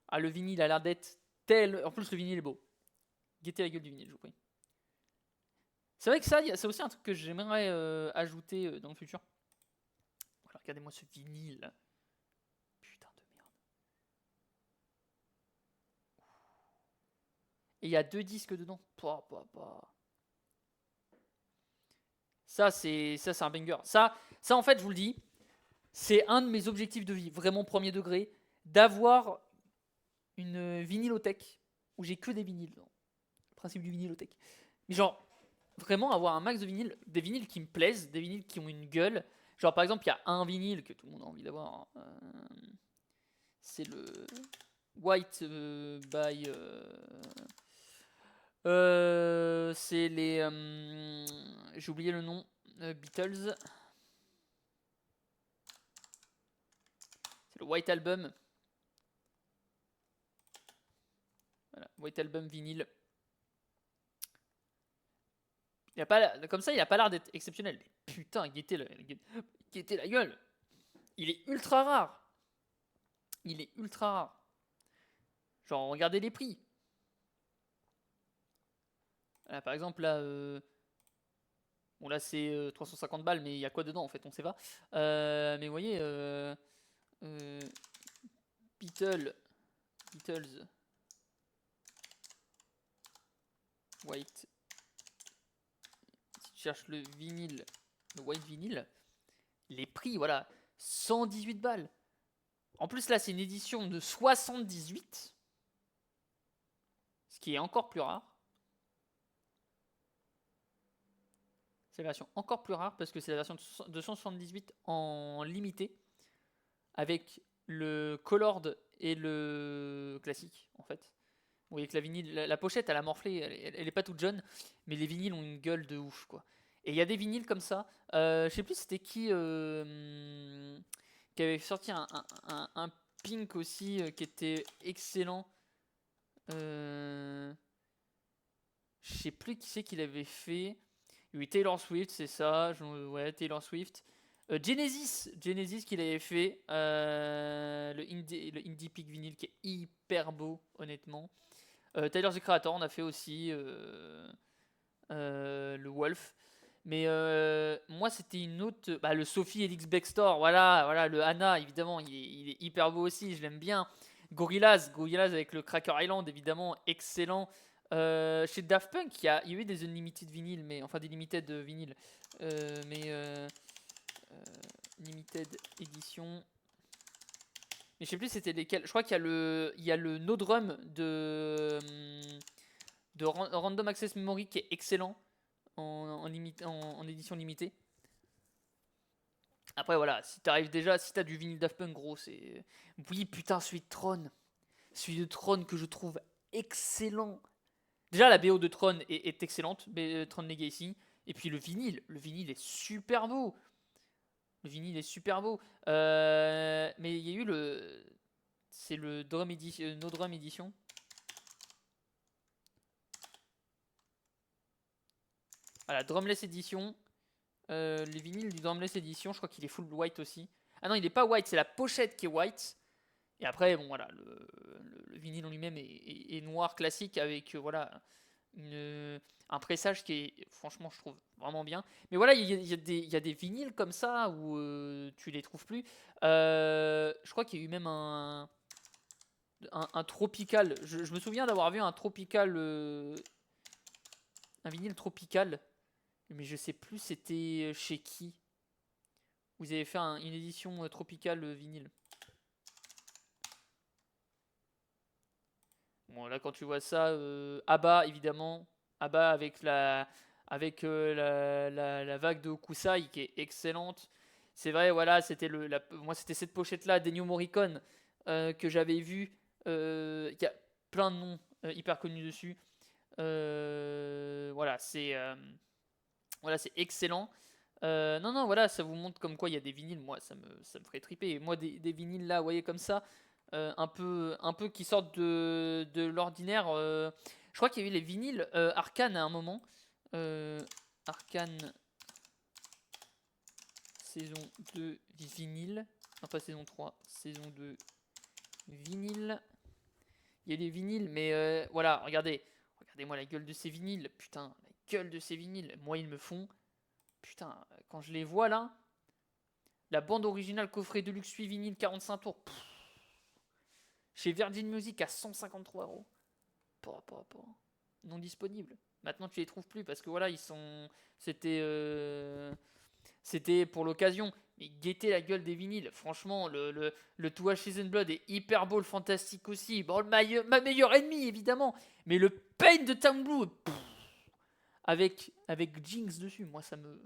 Ah, le vinyle a l'air d'être tel. En plus, le vinyle est beau. Guettez la gueule du vinyle, je vous prie. C'est vrai que ça, c'est aussi un truc que j'aimerais ajouter dans le futur. Voilà, regardez-moi ce vinyle. Putain de merde. Et il y a 2 disques dedans. Ça, c'est un banger. Ça, en fait, je vous le dis, c'est un de mes objectifs de vie, vraiment premier degré, d'avoir une vinylothèque où j'ai que des vinyles. Le principe du vinylothèque. Mais genre, vraiment avoir un max de vinyles, des vinyles qui me plaisent, des vinyles qui ont une gueule. Genre, par exemple, il y a un vinyle que tout le monde a envie d'avoir. C'est le White by. C'est les. J'ai oublié le nom. Beatles. C'est le White Album. Voilà, White Album vinyle. Il a pas, comme ça, il a pas l'air d'être exceptionnel. Mais putain, guettez la gueule. Il est ultra rare. Il est ultra rare. Genre, regardez les prix. Voilà, par exemple, là. Bon, là, c'est 350 balles, mais il y a quoi dedans en fait? On sait pas. Mais vous voyez. Euh, Beatles. White. Si tu cherches le vinyle. Le white vinyle. Les prix, voilà. 118 balles. En plus, là, c'est une édition de 78. Ce qui est encore plus rare. C'est la version encore plus rare parce que c'est la version de 278 en limité. Avec le colored et le classique, en fait. Vous voyez que la vinyle, la pochette, elle a morflé, elle est pas toute jeune, mais les vinyles ont une gueule de ouf, quoi. Et il y a des vinyles comme ça. Je sais plus c'était qui avait sorti un pink aussi qui était excellent. Je sais plus qui c'est qui l'avait fait. Oui, Taylor Swift, c'est ça. Ouais, Taylor Swift. Genesis qui l'avait fait. Le Indie Peak Vinyl qui est hyper beau, honnêtement. Tyler the Creator, on a fait aussi le Wolf. Mais moi, c'était une autre. Bah, le Sophie Elix Bextor, voilà, le Anna, évidemment, il est hyper beau aussi, je l'aime bien. Gorillaz avec le Cracker Island, évidemment, excellent. Chez Daft Punk, il y a eu des Unlimited vinyles, mais enfin des limited vinyles, mais limited édition. Mais je sais plus c'était lesquels. Je crois qu'il y a le No Drum de Random Access Memory qui est excellent en édition limitée. Après voilà, si t'arrives déjà, si t'as du vinyle Daft Punk gros, c'est. Oui putain, celui de Tron. Celui de Tron que je trouve excellent. Déjà la BO de Tron est excellente, Tron Legacy. Et puis le vinyle est super beau. Le vinyle est super beau. Mais il y a eu le. C'est le Drum Edition, No Drum Edition. Voilà, Drumless Edition. Les vinyles du Drumless Edition, je crois qu'il est full white aussi. Ah non, il est pas white, c'est la pochette qui est white. Et après, bon voilà, le vinyle en lui-même est noir classique avec voilà un pressage qui est franchement, je trouve vraiment bien. Mais voilà, il y a des vinyles comme ça où tu les trouves plus. Je crois qu'il y a eu même un tropical. Je me souviens d'avoir vu un tropical, un vinyle tropical, mais je sais plus c'était chez qui. Vous avez fait une édition tropicale vinyle. Bon, là, quand tu vois ça, ABBA, évidemment. ABBA avec la vague de Okusai qui est excellente. C'est vrai, voilà, moi, c'était cette pochette-là d'Ennio Morricone que j'avais vue. Il y a plein de noms hyper connus dessus. Voilà, c'est excellent. Non, non, voilà, ça vous montre comme quoi il y a des vinyles. Moi, ça me ferait triper. Et moi, des vinyles là, vous voyez, comme ça, un peu qui sortent de l'ordinaire. Je crois qu'il y a eu les vinyles Arcane à un moment. Arcane saison 2 vinyle. Non, pas saison 3, saison 2 vinyle. il y a des vinyles, mais voilà, regardez-moi la gueule de ces vinyles, putain, la gueule de ces vinyles, moi ils me font, putain, quand je les vois là, la bande originale coffret deluxe 8 vinyle 45 tours, chez Virgin Music à 153 €. Non disponible. Maintenant tu les trouves plus parce que voilà, c'était c'était pour l'occasion. Mais guettez la gueule des vinyles. Franchement, le To Ashes and Blood est hyper beau, le fantastique aussi. Bon, ma meilleure ennemie, évidemment. Mais le Pain de Town Blue, avec Jinx dessus, moi, ça me.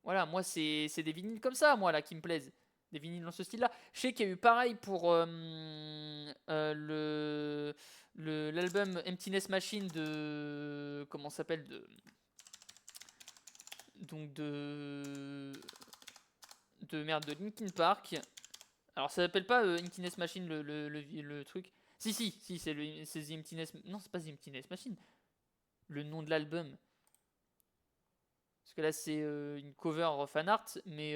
Voilà, moi, c'est des vinyles comme ça, moi, là, qui me plaisent. Des vinyles dans ce style-là. Je sais qu'il y a eu pareil pour l'album Emptiness Machine de. Comment ça s'appelle donc de merde de Linkin Park. Alors ça s'appelle pas Emptiness Machine le truc. Si c'est The Emptiness. Non, c'est pas The Emptiness Machine. Le nom de l'album. Parce que là c'est une cover fan art, mais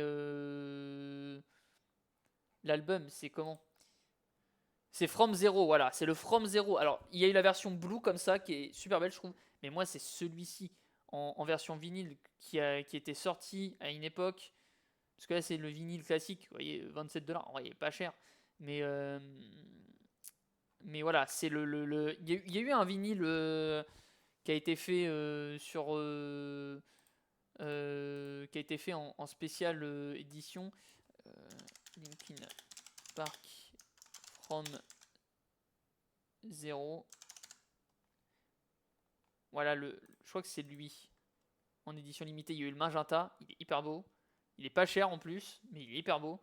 l'album c'est comment? C'est From Zero, voilà, c'est le From Zero. Alors il y a eu la version blue comme ça qui est super belle je trouve, mais moi c'est celui-ci en version vinyle qui était sorti à une époque. Parce que là, c'est le vinyle classique, vous voyez, 27 $. En vrai, il est pas cher. Mais, mais voilà, c'est il y a eu un vinyle qui a été fait qui a été fait en spéciale édition. Linkin Park From Zero. Voilà, je crois que c'est lui. En édition limitée, il y a eu le magenta. Il est hyper beau. Il est pas cher en plus, mais il est hyper beau.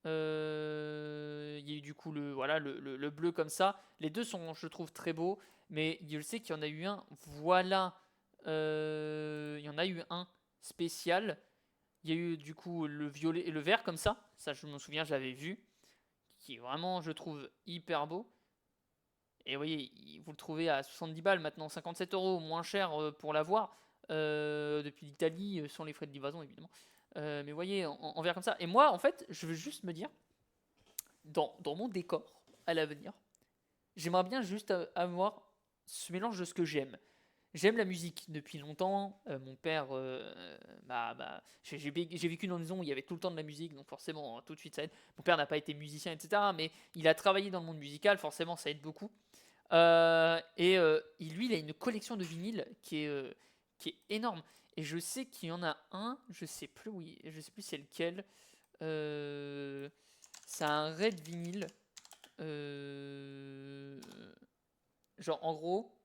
Il y a eu du coup le bleu comme ça. Les deux sont, je trouve, très beaux. Mais je sais qu'il y en a eu un. Voilà. Il y en a eu un spécial. Il y a eu du coup le violet et le vert comme ça. Ça, je me souviens, j'avais vu. Qui est vraiment, je trouve, hyper beau. Et vous voyez, vous le trouvez à 70 balles maintenant, 57 € moins cher pour l'avoir. Depuis l'Italie, sans les frais de livraison évidemment. Mais vous voyez, en vert comme ça. Et moi, en fait, je veux juste me dire, dans mon décor à l'avenir, j'aimerais bien juste avoir ce mélange de ce que j'aime. J'aime la musique depuis longtemps. Mon père, j'ai vécu dans une maison où il y avait tout le temps de la musique, donc forcément, tout de suite ça aide. Mon père n'a pas été musicien, etc. Mais il a travaillé dans le monde musical, forcément ça aide beaucoup. Lui, il a une collection de vinyles qui est énorme. Et je sais qu'il y en a un, je sais plus je sais plus c'est lequel. C'est un Red vinyle. Genre en gros,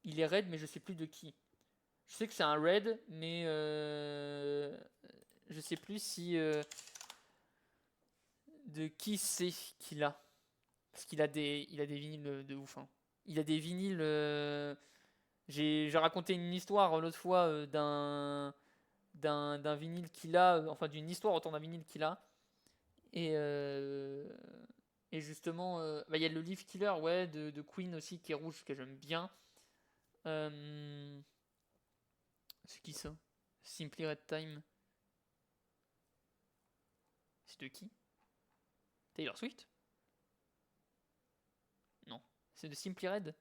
il est Red, mais je sais plus de qui. Je sais que c'est un Red, mais je sais plus si de qui c'est qu'il a. Parce qu'il a il a des vinyles de ouf. Hein. Il a des vinyles. J'ai raconté une histoire l'autre fois d'un vinyle qu'il a, enfin d'une histoire autour d'un vinyle qu'il a. Et justement, il y a le Leaf Killer ouais, de Queen aussi qui est rouge, que j'aime bien. C'est qui ça? Simply Red Time. C'est de qui? Taylor Swift? Non. C'est de Simply Red?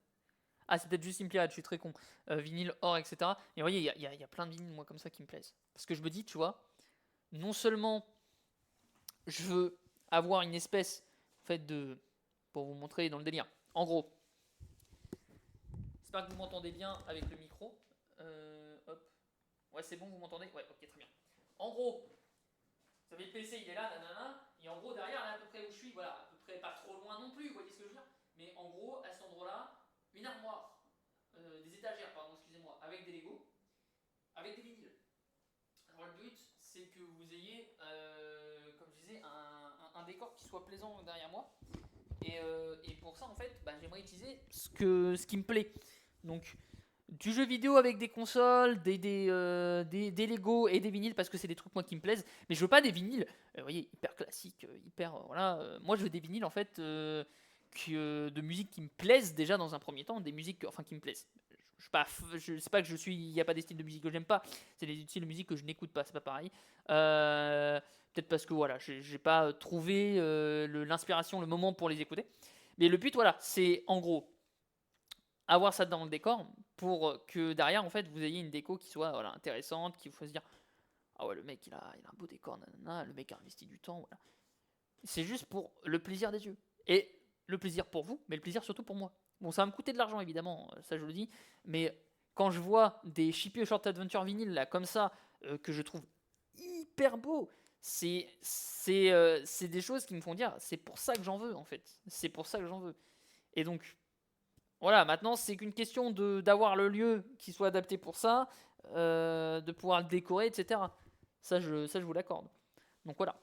Ah, c'est peut-être juste Simply Red, je suis très con. Vinyle, or, etc. Et vous voyez, il y a plein de vinyles, moi, comme ça, qui me plaisent. Parce que je me dis, tu vois, non seulement je veux avoir une espèce, en fait, de. Pour vous montrer dans le délire. En gros, j'espère que vous m'entendez bien avec le micro. Hop. Ouais, c'est bon, vous m'entendez? Ouais, ok, très bien. En gros, vous savez, le PC, il est là, nanana. Et en gros, derrière, là, à peu près où je suis, voilà, à peu près pas trop loin non plus, vous voyez ce que je veux dire? Mais en gros, à cet endroit-là, une armoire, des étagères, pardon, excusez-moi, avec des Lego, avec des vinyles. Alors le but, c'est que vous ayez, comme je disais, un décor qui soit plaisant derrière moi. Et pour ça, en fait, j'aimerais utiliser ce qui me plaît. Donc, du jeu vidéo avec des consoles, des Lego et des vinyles parce que c'est des trucs moi qui me plaisent. Mais je veux pas des vinyles, vous voyez, hyper classiques, hyper voilà. Moi, je veux des vinyles en fait de musique qui me plaisent déjà dans un premier temps, des musiques enfin qui me plaisent. Je sais pas que il y a pas des styles de musique que j'aime pas, c'est des styles de musique que je n'écoute pas, c'est pas pareil. Peut-être parce que voilà, j'ai pas trouvé l'inspiration, le moment pour les écouter. Mais le but, voilà, c'est en gros avoir ça dans le décor pour que derrière, en fait, vous ayez une déco qui soit voilà, intéressante, qui vous fasse dire ah ouais, le mec, il a un beau décor, nanana, le mec a investi du temps, voilà. C'est juste pour le plaisir des yeux. Et le plaisir pour vous, mais le plaisir surtout pour moi. Bon, ça va me coûter de l'argent, évidemment, ça je le dis, mais quand je vois des Chippy Short Adventure vinyle, là, comme ça, que je trouve hyper beau, c'est des choses qui me font dire, c'est pour ça que j'en veux, en fait. C'est pour ça que j'en veux. Et donc, voilà, maintenant, c'est qu'une question d'avoir le lieu qui soit adapté pour ça, de pouvoir le décorer, etc. Ça, je vous l'accorde. Donc voilà.